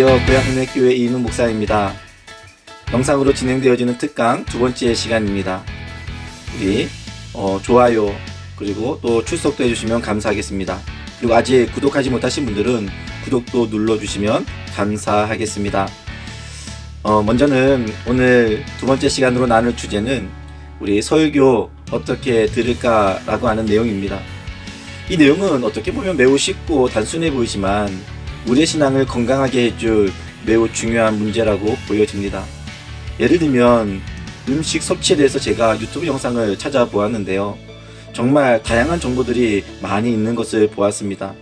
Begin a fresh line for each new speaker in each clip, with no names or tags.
안녕하세요. 고향은혜교회 이인우 목사입니다. 영상으로 진행되어지는 특강 두 번째 시간입니다. 우리 좋아요 그리고 또 출석도 해주시면 감사하겠습니다. 그리고 아직 구독하지 못하신 분들은 구독도 눌러주시면 감사하겠습니다. 먼저는 오늘 두 번째 시간으로 나눌 주제는 우리 설교 어떻게 들을까 라고 하는 내용입니다. 이 내용은 어떻게 보면 매우 쉽고 단순해 보이지만 우리의 신앙을 건강하게 해줄 매우 중요한 문제라고 보여집니다. 예를 들면 음식 섭취에 대해서 제가 유튜브 영상을 찾아보았는데요. 정말 다양한 정보들이 많이 있는 것을 보았습니다.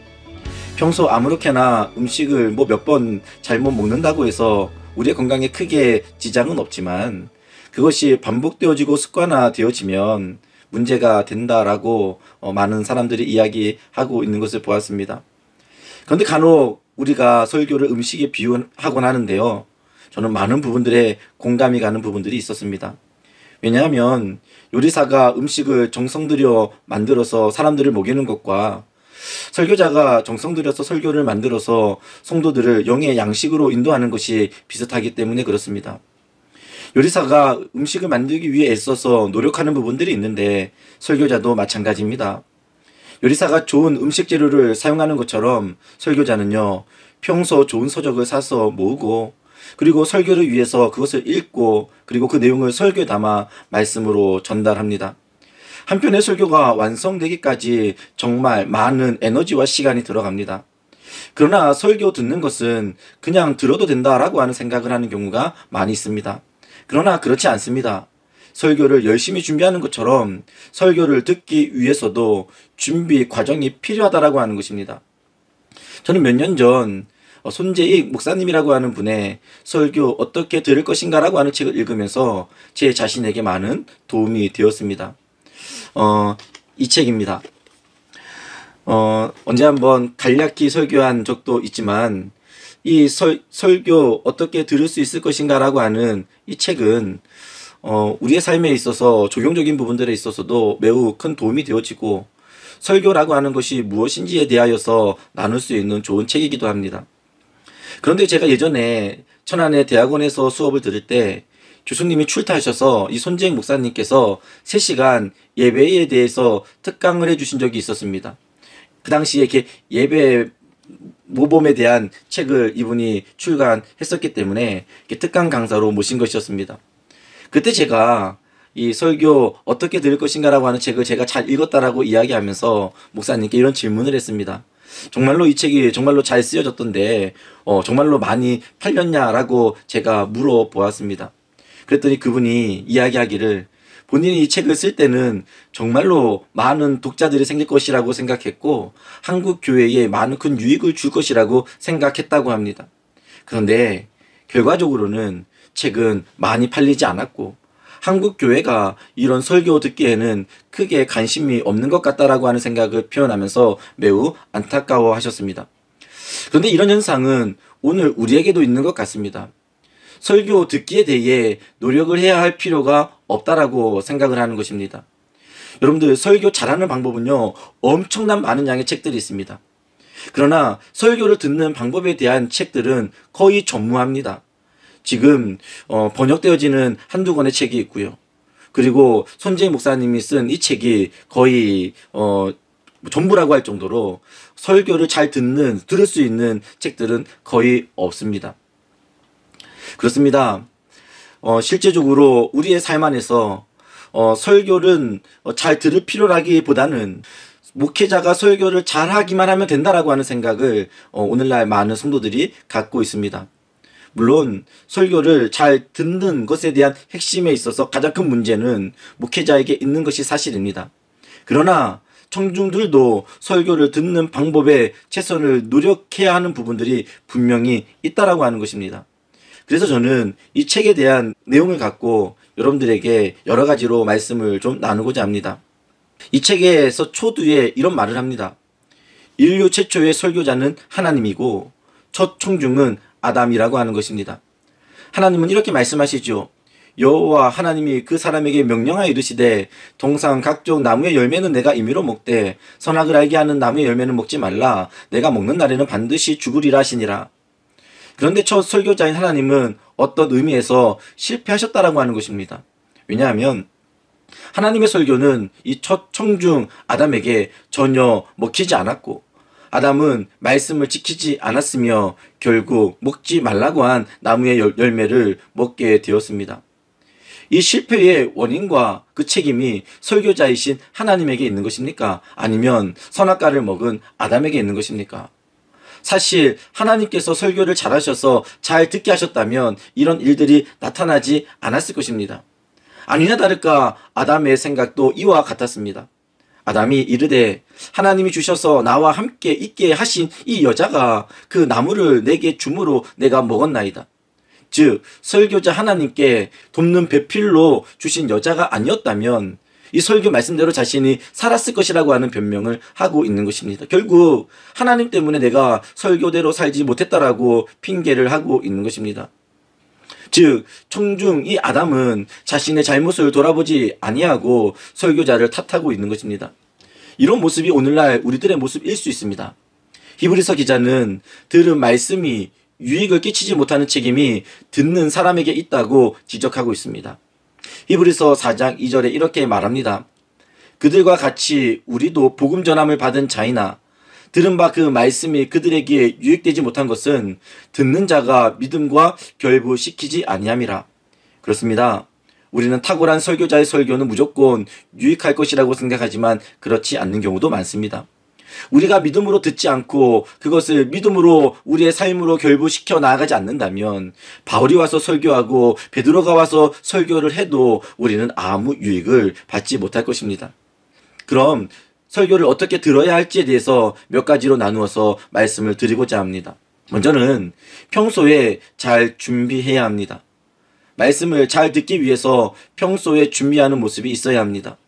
평소 아무렇게나 음식을 몇 번 잘못 먹는다고 해서 우리의 건강에 크게 지장은 없지만 그것이 반복되어지고 습관화되어지면 문제가 된다라고 많은 사람들이 이야기하고 있는 것을 보았습니다. 그런데 간혹 우리가 설교를 음식에 비유하곤 하는데요. 저는 많은 부분들에 공감이 가는 부분들이 있었습니다. 왜냐하면 요리사가 음식을 정성 들여 만들어서 사람들을 먹이는 것과 설교자가 정성 들여서 설교를 만들어서 성도들을 영의 양식으로 인도하는 것이 비슷하기 때문에 그렇습니다. 요리사가 음식을 만들기 위해 애써서 노력하는 부분들이 있는데 설교자도 마찬가지입니다. 요리사가 좋은 음식 재료를 사용하는 것처럼 설교자는요, 평소 좋은 서적을 사서 모으고 그리고 설교를 위해서 그것을 읽고 그리고 그 내용을 설교에 담아 말씀으로 전달합니다. 한편의 설교가 완성되기까지 정말 많은 에너지와 시간이 들어갑니다. 그러나 설교 듣는 것은 그냥 들어도 된다라고 하는 생각을 하는 경우가 많이 있습니다. 그러나 그렇지 않습니다. 설교를 열심히 준비하는 것처럼 설교를 듣기 위해서도 준비 과정이 필요하다라고 하는 것입니다. 저는 몇 년 전 손재익 목사님이라고 하는 분의 설교 어떻게 들을 것인가라고 하는 책을 읽으면서 제 자신에게 많은 도움이 되었습니다. 이 책입니다. 언제 한번 간략히 설교한 적도 있지만 이 설교 어떻게 들을 수 있을 것인가라고 하는 이 책은 우리의 삶에 있어서 적용적인 부분들에 있어서도 매우 큰 도움이 되어지고 설교라고 하는 것이 무엇인지에 대하여서 나눌 수 있는 좋은 책이기도 합니다. 그런데 제가 예전에 천안의 대학원에서 수업을 들을 때 교수님이 출타하셔서 이 손재익 목사님께서 3시간 예배에 대해서 특강을 해주신 적이 있었습니다. 그 당시에 이렇게 예배 모범에 대한 책을 이분이 출간했었기 때문에 특강 강사로 모신 것이었습니다. 그때 제가 이 설교 어떻게 들을 것인가라고 하는 책을 제가 잘 읽었다라고 이야기하면서 목사님께 이런 질문을 했습니다. 정말로 이 책이 정말로 잘 쓰여졌던데 정말로 많이 팔렸냐라고 제가 물어보았습니다. 그랬더니 그분이 이야기하기를 본인이 이 책을 쓸 때는 정말로 많은 독자들이 생길 것이라고 생각했고 한국 교회에 많은 큰 유익을 줄 것이라고 생각했다고 합니다. 그런데 결과적으로는 책은 많이 팔리지 않았고 한국 교회가 이런 설교 듣기에는 크게 관심이 없는 것 같다라고 하는 생각을 표현하면서 매우 안타까워 하셨습니다. 그런데 이런 현상은 오늘 우리에게도 있는 것 같습니다. 설교 듣기에 대해 노력을 해야 할 필요가 없다라고 생각을 하는 것입니다. 여러분들 설교 잘하는 방법은요, 엄청난 많은 양의 책들이 있습니다. 그러나 설교를 듣는 방법에 대한 책들은 거의 전무합니다. 지금 번역되어지는 한두 권의 책이 있고요. 그리고 손재익 목사님이 쓴 이 책이 거의 전부라고 할 정도로 설교를 잘 들을 수 있는 책들은 거의 없습니다. 그렇습니다. 실제적으로 우리의 삶 안에서 설교는 잘 들을 필요라기보다는 목회자가 설교를 잘하기만 하면 된다라고 하는 생각을 오늘날 많은 성도들이 갖고 있습니다. 물론 설교를 잘 듣는 것에 대한 핵심에 있어서 가장 큰 문제는 목회자에게 있는 것이 사실입니다. 그러나 청중들도 설교를 듣는 방법에 최선을 노력해야 하는 부분들이 분명히 있다라고 하는 것입니다. 그래서 저는 이 책에 대한 내용을 갖고 여러분들에게 여러 가지로 말씀을 좀 나누고자 합니다. 이 책에서 초두에 이런 말을 합니다. 인류 최초의 설교자는 하나님이고 첫 청중은 아담이라고 하는 것입니다. 하나님은 이렇게 말씀하시죠. 여호와 하나님이 그 사람에게 명령하여 이르시되 동상 각종 나무의 열매는 내가 임의로 먹되 선악을 알게 하는 나무의 열매는 먹지 말라. 내가 먹는 날에는 반드시 죽으리라 하시니라. 그런데 첫 설교자인 하나님은 어떤 의미에서 실패하셨다라고 하는 것입니다. 왜냐하면 하나님의 설교는 이 첫 청중 아담에게 전혀 먹히지 않았고, 아담은 말씀을 지키지 않았으며 결국 먹지 말라고 한 나무의 열매를 먹게 되었습니다. 이 실패의 원인과 그 책임이 설교자이신 하나님에게 있는 것입니까? 아니면 선악과를 먹은 아담에게 있는 것입니까? 사실 하나님께서 설교를 잘하셔서 잘 듣게 하셨다면 이런 일들이 나타나지 않았을 것입니다. 아니나 다를까 아담의 생각도 이와 같았습니다. 아담이 이르되 하나님이 주셔서 나와 함께 있게 하신 이 여자가 그 나무를 내게 주므로 내가 먹었나이다. 즉 설교자 하나님께 돕는 배필로 주신 여자가 아니었다면 이 설교 말씀대로 자신이 살았을 것이라고 하는 변명을 하고 있는 것입니다. 결국 하나님 때문에 내가 설교대로 살지 못했다라고 핑계를 하고 있는 것입니다. 즉 청중 이 아담은 자신의 잘못을 돌아보지 아니하고 설교자를 탓하고 있는 것입니다. 이런 모습이 오늘날 우리들의 모습일 수 있습니다. 히브리서 기자는 들은 말씀이 유익을 끼치지 못하는 책임이 듣는 사람에게 있다고 지적하고 있습니다. 히브리서 4장 2절에 이렇게 말합니다. 그들과 같이 우리도 복음 전함을 받은 자이나 들은 바 그 말씀이 그들에게 유익되지 못한 것은 듣는 자가 믿음과 결부시키지 아니함이라. 그렇습니다. 우리는 탁월한 설교자의 설교는 무조건 유익할 것이라고 생각하지만 그렇지 않는 경우도 많습니다. 우리가 믿음으로 듣지 않고 그것을 믿음으로 우리의 삶으로 결부시켜 나아가지 않는다면 바울이 와서 설교하고 베드로가 와서 설교를 해도 우리는 아무 유익을 받지 못할 것입니다. 그럼 설교를 어떻게 들어야 할지에 대해서 몇 가지로 나누어서 말씀을 드리고자 합니다. 먼저는 평소에 잘 준비해야 합니다. 말씀을 잘 듣기 위해서 평소에 준비하는 모습이 있어야 합니다.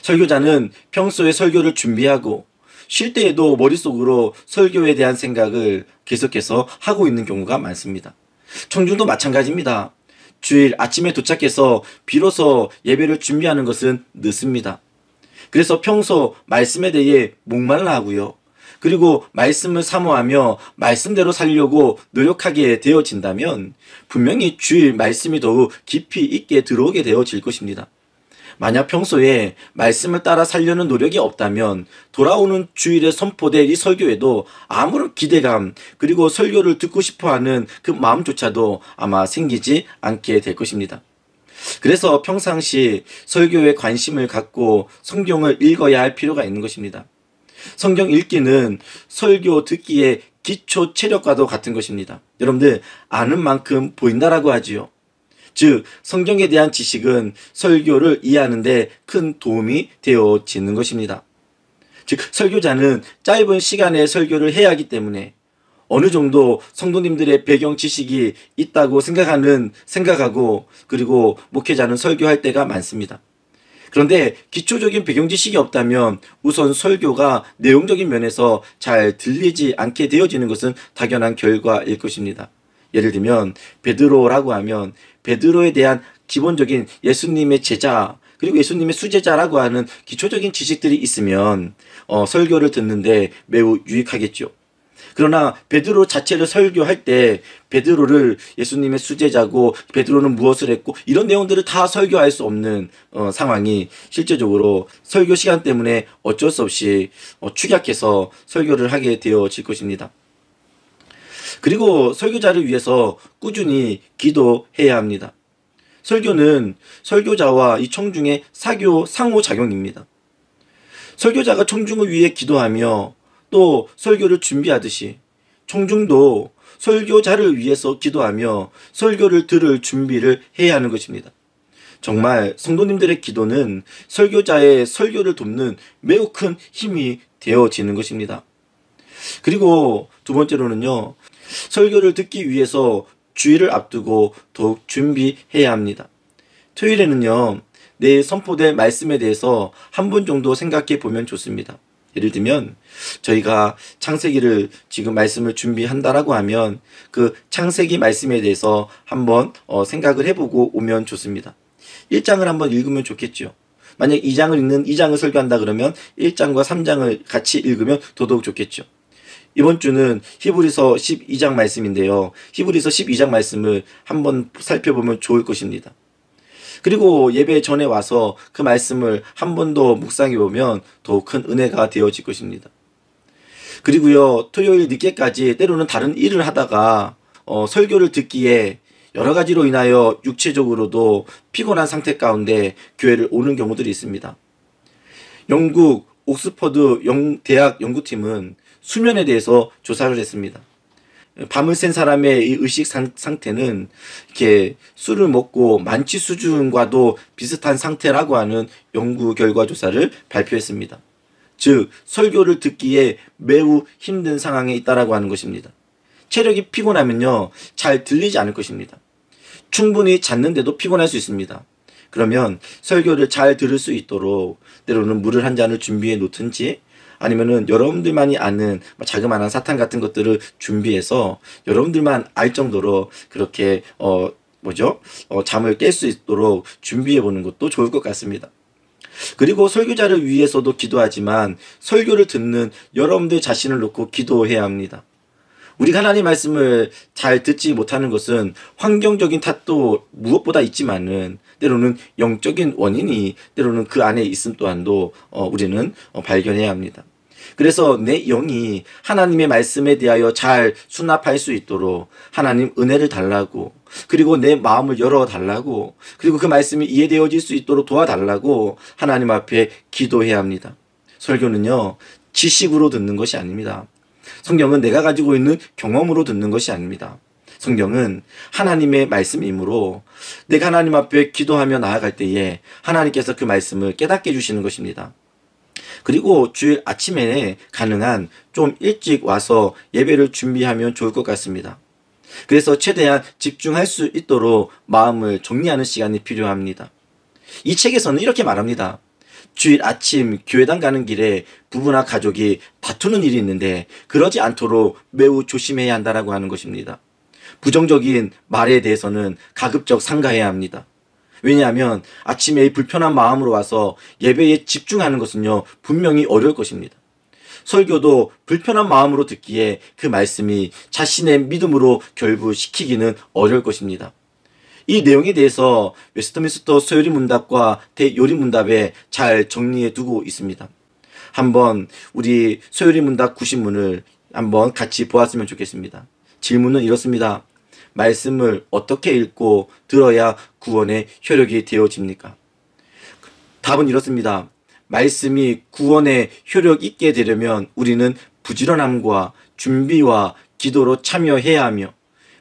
설교자는 평소에 설교를 준비하고 쉴 때에도 머릿속으로 설교에 대한 생각을 계속해서 하고 있는 경우가 많습니다. 청중도 마찬가지입니다. 주일 아침에 도착해서 비로소 예배를 준비하는 것은 늦습니다. 그래서 평소 말씀에 대해 목말라 하고요. 그리고 말씀을 사모하며 말씀대로 살려고 노력하게 되어진다면 분명히 주일 말씀이 더욱 깊이 있게 들어오게 되어질 것입니다. 만약 평소에 말씀을 따라 살려는 노력이 없다면 돌아오는 주일에 선포될 이 설교에도 아무런 기대감 그리고 설교를 듣고 싶어하는 그 마음조차도 아마 생기지 않게 될 것입니다. 그래서 평상시 설교에 관심을 갖고 성경을 읽어야 할 필요가 있는 것입니다. 성경 읽기는 설교 듣기의 기초 체력과도 같은 것입니다. 여러분들 아는 만큼 보인다라고 하지요. 즉 성경에 대한 지식은 설교를 이해하는 데 큰 도움이 되어지는 것입니다. 즉 설교자는 짧은 시간에 설교를 해야 하기 때문에 어느 정도 성도님들의 배경 지식이 있다고 생각하고 그리고 목회자는 설교할 때가 많습니다. 그런데 기초적인 배경 지식이 없다면 우선 설교가 내용적인 면에서 잘 들리지 않게 되어지는 것은 당연한 결과일 것입니다. 예를 들면 베드로라고 하면 베드로에 대한 기본적인 예수님의 제자 그리고 예수님의 수제자라고 하는 기초적인 지식들이 있으면 설교를 듣는데 매우 유익하겠죠. 그러나 베드로 자체를 설교할 때 베드로를 예수님의 수제자고 베드로는 무엇을 했고 이런 내용들을 다 설교할 수 없는 상황이 실제적으로 설교 시간 때문에 어쩔 수 없이 축약해서 설교를 하게 되어질 것입니다. 그리고 설교자를 위해서 꾸준히 기도해야 합니다. 설교는 설교자와 이 청중의 상호작용입니다. 설교자가 청중을 위해 기도하며 또 설교를 준비하듯이 청중도 설교자를 위해서 기도하며 설교를 들을 준비를 해야 하는 것입니다. 정말 성도님들의 기도는 설교자의 설교를 돕는 매우 큰 힘이 되어지는 것입니다. 그리고 두 번째로는요. 설교를 듣기 위해서 주일을 앞두고 더욱 준비해야 합니다. 토요일에는요. 내일 선포될 말씀에 대해서 한 분 정도 생각해 보면 좋습니다. 예를 들면 저희가 창세기를 지금 말씀을 준비한다라고 하면 그 창세기 말씀에 대해서 한번 생각을 해보고 오면 좋습니다. 1장을 한번 읽으면 좋겠죠. 만약 2장을 설교한다 그러면 1장과 3장을 같이 읽으면 더더욱 좋겠죠. 이번 주는 히브리서 12장 말씀인데요. 히브리서 12장 말씀을 한번 살펴보면 좋을 것입니다. 그리고 예배 전에 와서 그 말씀을 한 번 더 묵상해 보면 더욱 큰 은혜가 되어질 것입니다. 그리고요, 토요일 늦게까지 때로는 다른 일을 하다가 설교를 듣기에 여러 가지로 인하여 육체적으로도 피곤한 상태 가운데 교회를 오는 경우들이 있습니다. 영국 옥스퍼드 대학 연구팀은 수면에 대해서 조사를 했습니다. 밤을 샌 사람의 이 의식 상태는 이렇게 술을 먹고 만취 수준과도 비슷한 상태라고 하는 연구 결과 조사를 발표했습니다. 즉, 설교를 듣기에 매우 힘든 상황에 있다라고 하는 것입니다. 체력이 피곤하면요, 잘 들리지 않을 것입니다. 충분히 잤는데도 피곤할 수 있습니다. 그러면 설교를 잘 들을 수 있도록 때로는 물을 한 잔을 준비해 놓든지, 아니면은 여러분들만이 아는 자그마한 사탕 같은 것들을 준비해서 여러분들만 알 정도로 그렇게 잠을 깰 수 있도록 준비해 보는 것도 좋을 것 같습니다. 그리고 설교자를 위해서도 기도하지만 설교를 듣는 여러분들 자신을 놓고 기도해야 합니다. 우리가 하나님 말씀을 잘 듣지 못하는 것은 환경적인 탓도 무엇보다 있지만은 때로는 영적인 원인이 때로는 그 안에 있음 또한도 우리는 발견해야 합니다. 그래서 내 영이 하나님의 말씀에 대하여 잘 수납할 수 있도록 하나님 은혜를 달라고, 그리고 내 마음을 열어달라고, 그리고 그 말씀이 이해되어질 수 있도록 도와달라고 하나님 앞에 기도해야 합니다. 설교는요, 지식으로 듣는 것이 아닙니다. 성경은 내가 가지고 있는 경험으로 듣는 것이 아닙니다. 성경은 하나님의 말씀이므로 내가 하나님 앞에 기도하며 나아갈 때에 하나님께서 그 말씀을 깨닫게 해주시는 것입니다. 그리고 주일 아침에 가능한 좀 일찍 와서 예배를 준비하면 좋을 것 같습니다. 그래서 최대한 집중할 수 있도록 마음을 정리하는 시간이 필요합니다. 이 책에서는 이렇게 말합니다. 주일 아침 교회당 가는 길에 부부나 가족이 다투는 일이 있는데 그러지 않도록 매우 조심해야 한다라고 하는 것입니다. 부정적인 말에 대해서는 가급적 삼가해야 합니다. 왜냐하면 아침에 이 불편한 마음으로 와서 예배에 집중하는 것은요, 분명히 어려울 것입니다. 설교도 불편한 마음으로 듣기에 그 말씀이 자신의 믿음으로 결부시키기는 어려울 것입니다. 이 내용에 대해서 웨스트민스터 소요리 문답과 대요리 문답에 잘 정리해 두고 있습니다. 한번 우리 소요리 문답 90문을 한번 같이 보았으면 좋겠습니다. 질문은 이렇습니다. 말씀을 어떻게 읽고 들어야 구원의 효력이 되어집니까? 답은 이렇습니다. 말씀이 구원의 효력 있게 되려면 우리는 부지런함과 준비와 기도로 참여해야 하며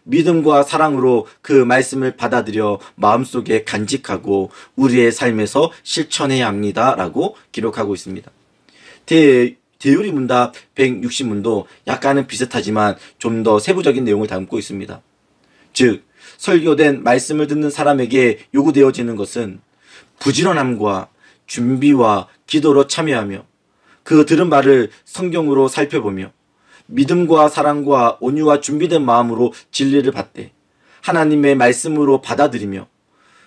믿음과 사랑으로 그 말씀을 받아들여 마음속에 간직하고 우리의 삶에서 실천해야 합니다. 라고 기록하고 있습니다. 대요리 문답 160문도 약간은 비슷하지만 좀 더 세부적인 내용을 담고 있습니다. 즉, 설교된 말씀을 듣는 사람에게 요구되어지는 것은 부지런함과 준비와 기도로 참여하며 그 들은 말을 성경으로 살펴보며 믿음과 사랑과 온유와 준비된 마음으로 진리를 받되 하나님의 말씀으로 받아들이며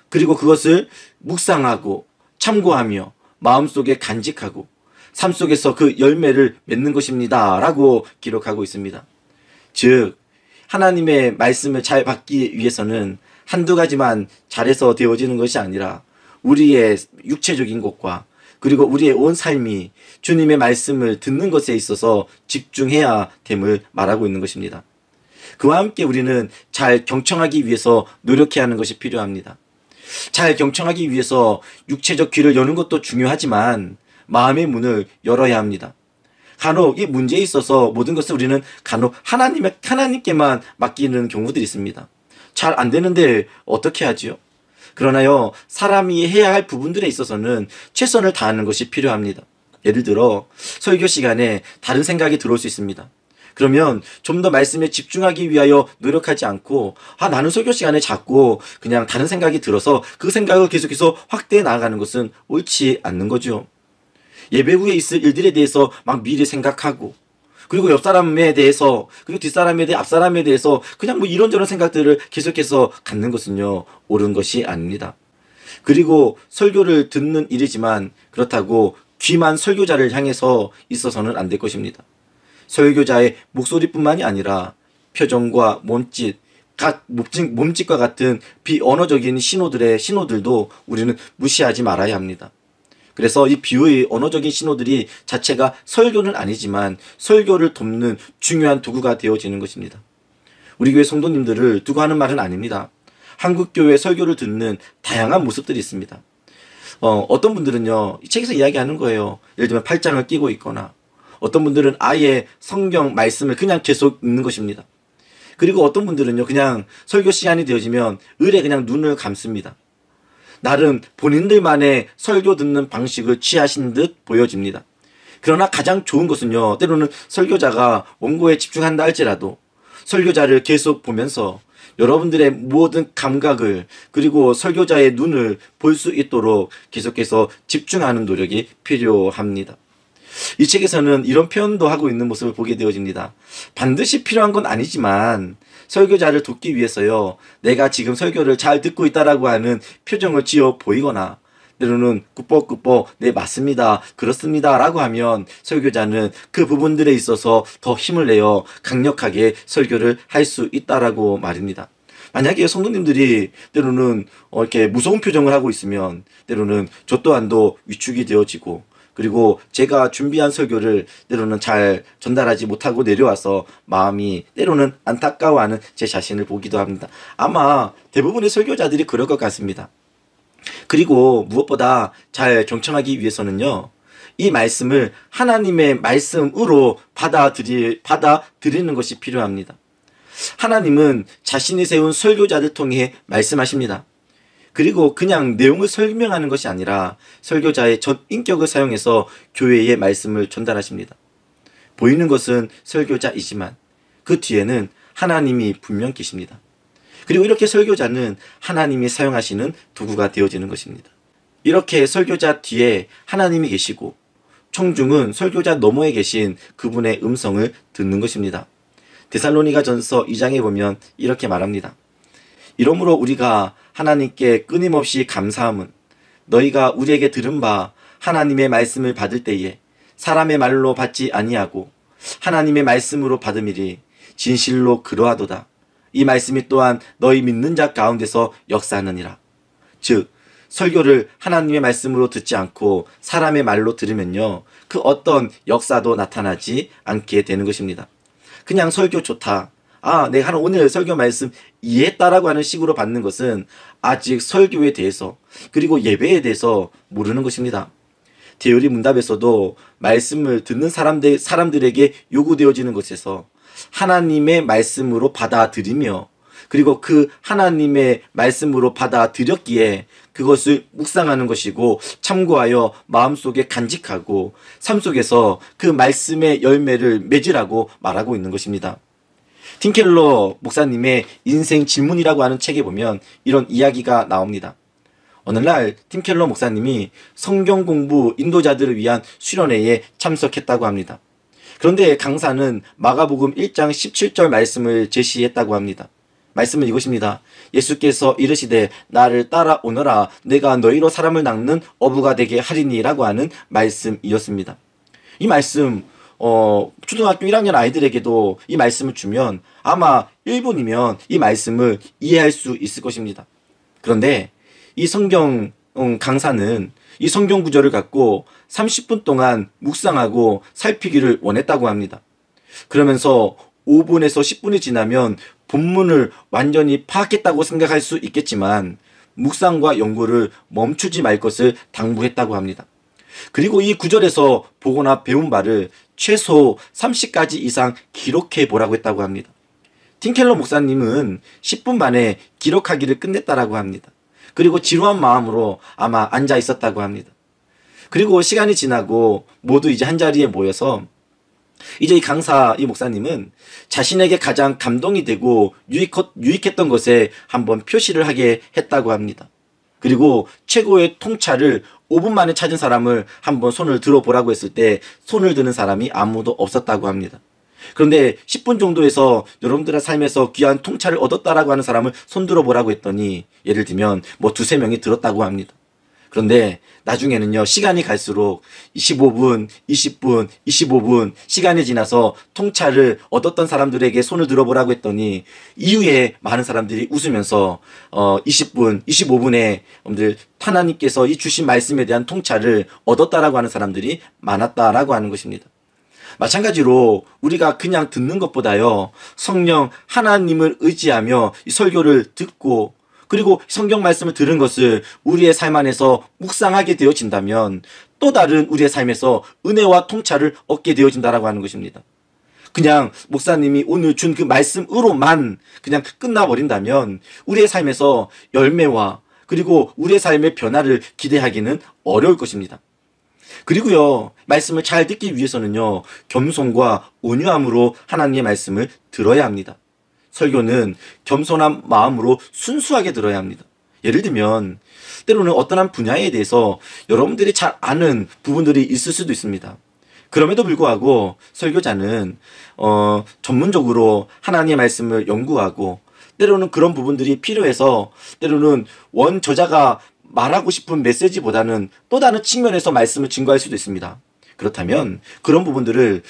그리고 그것을 묵상하고 참고하며 마음속에 간직하고 삶 속에서 그 열매를 맺는 것입니다. 라고 기록하고 있습니다. 즉, 하나님의 말씀을 잘 받기 위해서는 한두 가지만 잘해서 되어지는 것이 아니라 우리의 육체적인 것과 그리고 우리의 온 삶이 주님의 말씀을 듣는 것에 있어서 집중해야 됨을 말하고 있는 것입니다. 그와 함께 우리는 잘 경청하기 위해서 노력해야 하는 것이 필요합니다. 잘 경청하기 위해서 육체적 귀를 여는 것도 중요하지만 마음의 문을 열어야 합니다. 간혹 이 문제에 있어서 모든 것을 우리는 간혹 하나님께만 맡기는 경우들이 있습니다. 잘 안 되는데 어떻게 하지요? 그러나요, 사람이 해야 할 부분들에 있어서는 최선을 다하는 것이 필요합니다. 예를 들어 설교 시간에 다른 생각이 들어올 수 있습니다. 그러면 좀 더 말씀에 집중하기 위하여 노력하지 않고 나는 설교 시간에 자꾸 그냥 다른 생각이 들어서 그 생각을 계속해서 확대해 나아가는 것은 옳지 않는 거죠. 예배 후에 있을 일들에 대해서 막 미리 생각하고 그리고 옆 사람에 대해서 그리고 뒷사람에 대해 앞사람에 대해서 그냥 이런저런 생각들을 계속해서 갖는 것은요, 옳은 것이 아닙니다. 그리고 설교를 듣는 일이지만 그렇다고 귀만 설교자를 향해서 있어서는 안 될 것입니다. 설교자의 목소리뿐만이 아니라 표정과 몸짓, 각 몸짓과 같은 비언어적인 신호들도 우리는 무시하지 말아야 합니다. 그래서 이 비유의 언어적인 신호들이 자체가 설교는 아니지만 설교를 돕는 중요한 도구가 되어지는 것입니다. 우리 교회 성도님들을 두고 하는 말은 아닙니다. 한국교회 설교를 듣는 다양한 모습들이 있습니다. 어떤 분들은요, 이 책에서 이야기하는 거예요. 예를 들면 팔짱을 끼고 있거나, 어떤 분들은 아예 성경 말씀을 그냥 계속 읽는 것입니다. 그리고 어떤 분들은요, 그냥 설교 시간이 되어지면 을에 그냥 눈을 감습니다. 나름 본인들만의 설교 듣는 방식을 취하신 듯 보여집니다. 그러나 가장 좋은 것은요, 때로는 설교자가 원고에 집중한다 할지라도 설교자를 계속 보면서 여러분들의 모든 감각을, 그리고 설교자의 눈을 볼 수 있도록 계속해서 집중하는 노력이 필요합니다. 이 책에서는 이런 표현도 하고 있는 모습을 보게 되어집니다. 반드시 필요한 건 아니지만 설교자를 돕기 위해서요, 내가 지금 설교를 잘 듣고 있다라고 하는 표정을 지어 보이거나, 때로는 꾸벅꾸벅 네 맞습니다, 그렇습니다 라고 하면 설교자는 그 부분들에 있어서 더 힘을 내어 강력하게 설교를 할 수 있다라고 말입니다. 만약에 성도님들이 때로는 이렇게 무서운 표정을 하고 있으면 때로는 저 또한도 위축이 되어지고, 그리고 제가 준비한 설교를 때로는 잘 전달하지 못하고 내려와서 마음이 때로는 안타까워하는 제 자신을 보기도 합니다. 아마 대부분의 설교자들이 그럴 것 같습니다. 그리고 무엇보다 잘 경청하기 위해서는요, 이 말씀을 하나님의 말씀으로 받아들이는 것이 필요합니다. 하나님은 자신이 세운 설교자를 통해 말씀하십니다. 그리고 그냥 내용을 설명하는 것이 아니라 설교자의 전 인격을 사용해서 교회의 말씀을 전달하십니다. 보이는 것은 설교자이지만 그 뒤에는 하나님이 분명 계십니다. 그리고 이렇게 설교자는 하나님이 사용하시는 도구가 되어지는 것입니다. 이렇게 설교자 뒤에 하나님이 계시고 청중은 설교자 너머에 계신 그분의 음성을 듣는 것입니다. 데살로니가전서 2장에 보면 이렇게 말합니다. 이러므로 우리가 하나님께 끊임없이 감사함은 너희가 우리에게 들은 바 하나님의 말씀을 받을 때에 사람의 말로 받지 아니하고 하나님의 말씀으로 받음이리 진실로 그러하도다. 이 말씀이 또한 너희 믿는 자 가운데서 역사하느니라. 즉 설교를 하나님의 말씀으로 듣지 않고 사람의 말로 들으면요, 그 어떤 역사도 나타나지 않게 되는 것입니다. 그냥 설교 좋다, 내가 오늘 설교 말씀 이해했다라고 하는 식으로 받는 것은 아직 설교에 대해서, 그리고 예배에 대해서 모르는 것입니다. 대요리 문답에서도 말씀을 듣는 사람들에게 요구되어지는 것에서 하나님의 말씀으로 받아들이며, 그리고 그 하나님의 말씀으로 받아들였기에 그것을 묵상하는 것이고 참고하여 마음속에 간직하고 삶 속에서 그 말씀의 열매를 맺으라고 말하고 있는 것입니다. 팀켈러 목사님의 인생 질문이라고 하는 책에 보면 이런 이야기가 나옵니다. 어느 날 팀켈러 목사님이 성경 공부 인도자들을 위한 수련회에 참석했다고 합니다. 그런데 강사는 마가복음 1장 17절 말씀을 제시했다고 합니다. 말씀은 이것입니다. 예수께서 이르시되 나를 따라오너라 내가 너희로 사람을 낚는 어부가 되게 하리니 라고 하는 말씀이었습니다. 이 말씀 초등학교 1학년 아이들에게도 이 말씀을 주면 아마 1분이면 이 말씀을 이해할 수 있을 것입니다. 그런데 이 성경 강사는 이 성경 구절을 갖고 30분 동안 묵상하고 살피기를 원했다고 합니다. 그러면서 5분에서 10분이 지나면 본문을 완전히 파악했다고 생각할 수 있겠지만 묵상과 연구를 멈추지 말 것을 당부했다고 합니다. 그리고 이 구절에서 보거나 배운 바를 최소 30가지 이상 기록해 보라고 했다고 합니다. 팀켈러 목사님은 10분 만에 기록하기를 끝냈다라고 합니다. 그리고 지루한 마음으로 아마 앉아 있었다고 합니다. 그리고 시간이 지나고 모두 이제 한자리에 모여서 이제 이 목사님은 자신에게 가장 감동이 되고 유익했던 것에 한번 표시를 하게 했다고 합니다. 그리고 최고의 통찰을 5분 만에 찾은 사람을 한번 손을 들어보라고 했을 때 손을 드는 사람이 아무도 없었다고 합니다. 그런데 10분 정도에서 여러분들의 삶에서 귀한 통찰을 얻었다라고 하는 사람을 손 들어보라고 했더니 예를 들면 두세 명이 들었다고 합니다. 그런데 나중에는요, 시간이 갈수록 25분, 20분, 25분 시간이 지나서 통찰을 얻었던 사람들에게 손을 들어보라고 했더니 이후에 많은 사람들이 웃으면서 20분, 25분에 여러분들 하나님께서 이 주신 말씀에 대한 통찰을 얻었다라고 하는 사람들이 많았다라고 하는 것입니다. 마찬가지로 우리가 그냥 듣는 것보다요, 성령 하나님을 의지하며 이 설교를 듣고 그리고 성경 말씀을 들은 것을 우리의 삶 안에서 묵상하게 되어진다면 또 다른 우리의 삶에서 은혜와 통찰을 얻게 되어진다라고 하는 것입니다. 그냥 목사님이 오늘 준 그 말씀으로만 그냥 끝나버린다면 우리의 삶에서 열매와 그리고 우리의 삶의 변화를 기대하기는 어려울 것입니다. 그리고요, 말씀을 잘 듣기 위해서는요, 겸손과 온유함으로 하나님의 말씀을 들어야 합니다. 설교는 겸손한 마음으로 순수하게 들어야 합니다. 예를 들면 때로는 어떤 한 분야에 대해서 여러분들이 잘 아는 부분들이 있을 수도 있습니다. 그럼에도 불구하고 설교자는 전문적으로 하나님의 말씀을 연구하고 때로는 그런 부분들이 필요해서 때로는 원 저자가 말하고 싶은 메시지보다는 또 다른 측면에서 말씀을 증거할 수도 있습니다. 그렇다면 그런 부분들을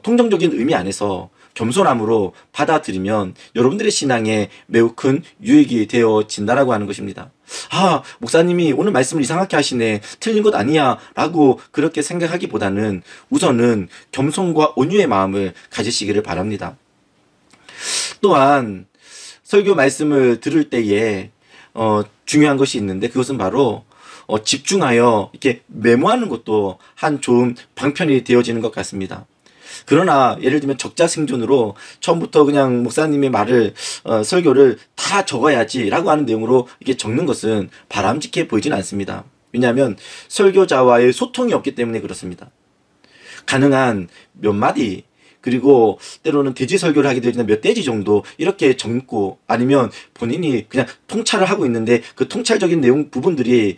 통정적인 의미 안에서 겸손함으로 받아들이면 여러분들의 신앙에 매우 큰 유익이 되어진다라고 하는 것입니다. 아, 목사님이 오늘 말씀을 이상하게 하시네, 틀린 것 아니야 라고 그렇게 생각하기보다는 우선은 겸손과 온유의 마음을 가지시기를 바랍니다. 또한 설교 말씀을 들을 때에 중요한 것이 있는데 그것은 바로 집중하여 이렇게 메모하는 것도 한 좋은 방편이 되어지는 것 같습니다. 그러나 예를 들면 적자생존으로 처음부터 그냥 목사님의 말을 설교를 다 적어야지 라고 하는 내용으로 이렇게 적는 것은 바람직해 보이지는 않습니다. 왜냐하면 설교자와의 소통이 없기 때문에 그렇습니다. 가능한 몇 마디 그리고 때로는 대지 설교를 하게 되면 몇 대지 정도 이렇게 적고 아니면 본인이 그냥 통찰을 하고 있는데 그 통찰적인 내용 부분들이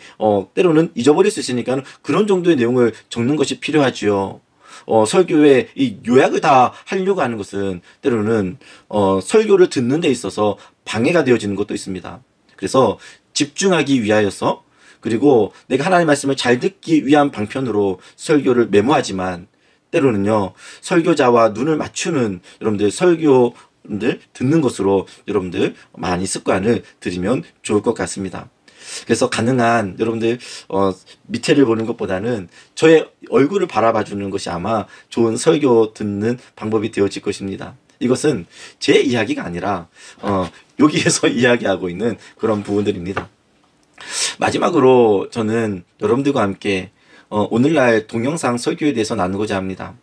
때로는 잊어버릴 수 있으니까 그런 정도의 내용을 적는 것이 필요하지요. 설교의 이 요약을 다 하려고 하는 것은 때로는 설교를 듣는 데 있어서 방해가 되어지는 것도 있습니다. 그래서 집중하기 위하여서 그리고 내가 하나님의 말씀을 잘 듣기 위한 방편으로 설교를 메모하지만 때로는요, 설교자와 눈을 맞추는 여러분들 설교를 듣는 것으로 여러분들 많이 습관을 들이면 좋을 것 같습니다. 그래서 가능한 여러분들 밑에를 보는 것보다는 저의 얼굴을 바라봐 주는 것이 아마 좋은 설교 듣는 방법이 되어질 것입니다. 이것은 제 이야기가 아니라 여기에서 이야기하고 있는 그런 부분들입니다. 마지막으로 저는 여러분들과 함께 오늘날 동영상 설교에 대해서 나누고자 합니다.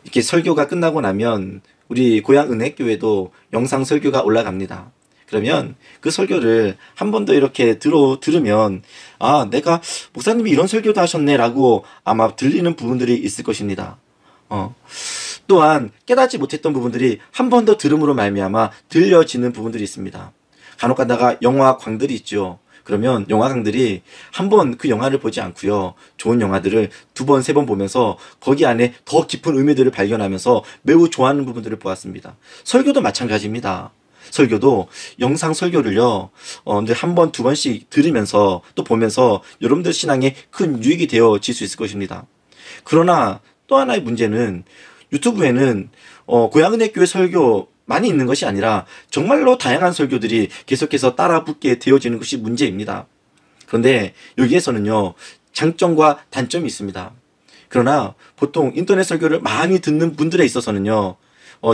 이렇게 설교가 끝나고 나면 우리 고향 은혜교회도 영상 설교가 올라갑니다. 그러면 그 설교를 한 번 더 이렇게 들으면 아, 내가 목사님이 이런 설교도 하셨네 라고 아마 들리는 부분들이 있을 것입니다. 또한 깨닫지 못했던 부분들이 한 번 더 들음으로 말미암아 들려지는 부분들이 있습니다. 간혹 가다가 영화광들이 있죠. 그러면 영화광들이 한 번 그 영화를 보지 않고요, 좋은 영화들을 두 번, 세 번 보면서 거기 안에 더 깊은 의미들을 발견하면서 매우 좋아하는 부분들을 보았습니다. 설교도 마찬가지입니다. 설교도 영상 설교를요, 한 번, 두 번씩 들으면서 또 보면서 여러분들 신앙에 큰 유익이 되어질 수 있을 것입니다. 그러나 또 하나의 문제는 유튜브에는 고향은혜교회 설교 많이 있는 것이 아니라 정말로 다양한 설교들이 계속해서 따라 붙게 되어지는 것이 문제입니다. 그런데 여기에서는요, 장점과 단점이 있습니다. 그러나 보통 인터넷 설교를 많이 듣는 분들에 있어서는요,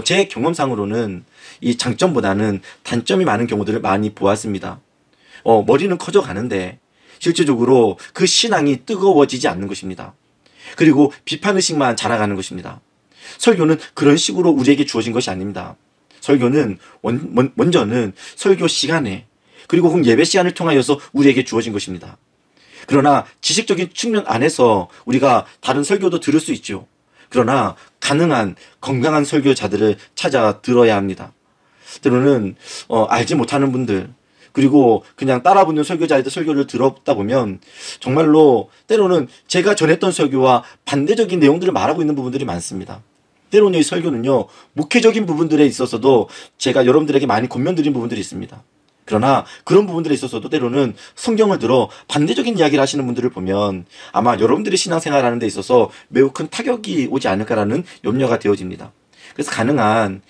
제 경험상으로는 이 장점보다는 단점이 많은 경우들을 많이 보았습니다. 머리는 커져가는데 실질적으로 그 신앙이 뜨거워지지 않는 것입니다. 그리고 비판의식만 자라가는 것입니다. 설교는 그런 식으로 우리에게 주어진 것이 아닙니다. 설교는 먼저는 설교 시간에 그리고 그 예배 시간을 통하여서 우리에게 주어진 것입니다. 그러나 지식적인 측면 안에서 우리가 다른 설교도 들을 수 있죠. 그러나 가능한 건강한 설교자들을 찾아 들어야 합니다. 때로는 알지 못하는 분들 그리고 그냥 따라 붙는 설교자의 설교를 들었다 보면 정말로 때로는 제가 전했던 설교와 반대적인 내용들을 말하고 있는 부분들이 많습니다. 때로는 이 설교는요, 목회적인 부분들에 있어서도 제가 여러분들에게 많이 권면드린 부분들이 있습니다. 그러나 그런 부분들에 있어서도 때로는 성경을 들어 반대적인 이야기를 하시는 분들을 보면 아마 여러분들이 신앙생활하는 데 있어서 매우 큰 타격이 오지 않을까라는 염려가 되어집니다. 그래서 가능한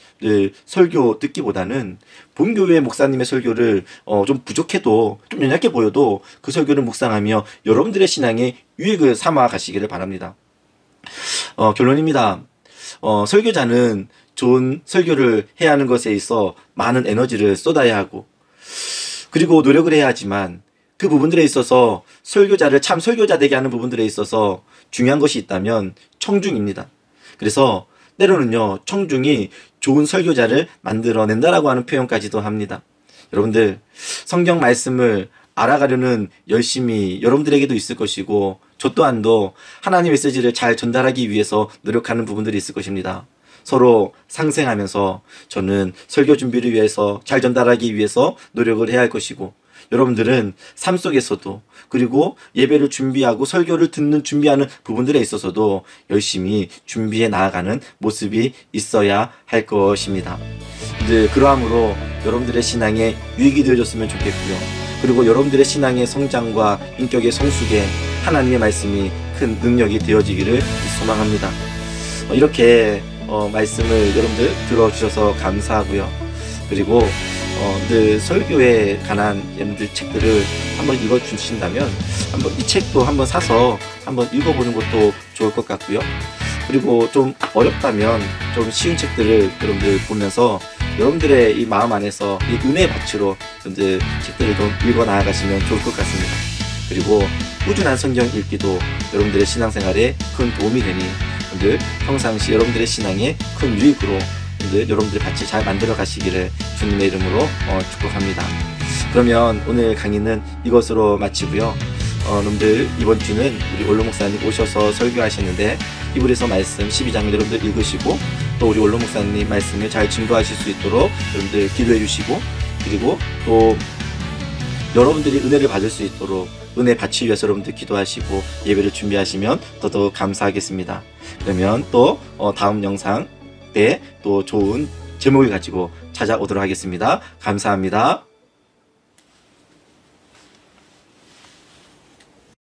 설교 듣기보다는 본교회 목사님의 설교를 좀 부족해도 좀 연약해 보여도 그 설교를 묵상하며 여러분들의 신앙에 유익을 삼아 가시기를 바랍니다. 결론입니다. 설교자는 좋은 설교를 해야 하는 것에 있어 많은 에너지를 쏟아야 하고 그리고 노력을 해야 하지만 그 부분들에 있어서 설교자를 참 설교자 되게 하는 부분들에 있어서 중요한 것이 있다면 청중입니다. 그래서 때로는요, 청중이 좋은 설교자를 만들어낸다라고 하는 표현까지도 합니다. 여러분들, 성경 말씀을 알아가려는 열심히 여러분들에게도 있을 것이고 저 또한도 하나님의 메시지를 잘 전달하기 위해서 노력하는 부분들이 있을 것입니다. 서로 상생하면서 저는 설교 준비를 위해서 잘 전달하기 위해서 노력을 해야 할 것이고 여러분들은 삶 속에서도 그리고 예배를 준비하고 설교를 준비하는 부분들에 있어서도 열심히 준비해 나아가는 모습이 있어야 할 것입니다. 그러함으로 여러분들의 신앙에 유익이 되어졌으면 좋겠고요. 그리고 여러분들의 신앙의 성장과 인격의 성숙에 하나님의 말씀이 큰 능력이 되어지기를 소망합니다. 이렇게 말씀을 여러분들 들어주셔서 감사하고요. 그리고 늘 설교에 관한 여러분들 책들을 한번 읽어주신다면 한번 이 책도 한번 사서 한번 읽어보는 것도 좋을 것 같고요. 그리고 좀 어렵다면 좀 쉬운 책들을 여러분들 보면서 여러분들의 이 마음 안에서 이 은혜의 밭으로 여러분들 책들을 좀 읽어 나아가시면 좋을 것 같습니다. 그리고 꾸준한 성경 읽기도 여러분들의 신앙생활에 큰 도움이 되니 여러분들 평상시 여러분들의 신앙에 큰 유익으로 여러분들이 같이 잘 만들어 가시기를 주님의 이름으로 축복합니다. 그러면 오늘 강의는 이것으로 마치고요. 여러분들 이번 주는 우리 원로 목사님 오셔서 설교하시는데 히브리서 말씀 12장을 여러분들 읽으시고 또 우리 원로 목사님 말씀을 잘 증거하실 수 있도록 여러분들 기도해 주시고 그리고 또 여러분들이 은혜를 받을 수 있도록 은혜 받기 위해서 여러분들 기도하시고 예배를 준비하시면 더더욱 감사하겠습니다. 그러면 또 다음 영상 때 또 좋은 제목을 가지고 찾아오도록 하겠습니다. 감사합니다.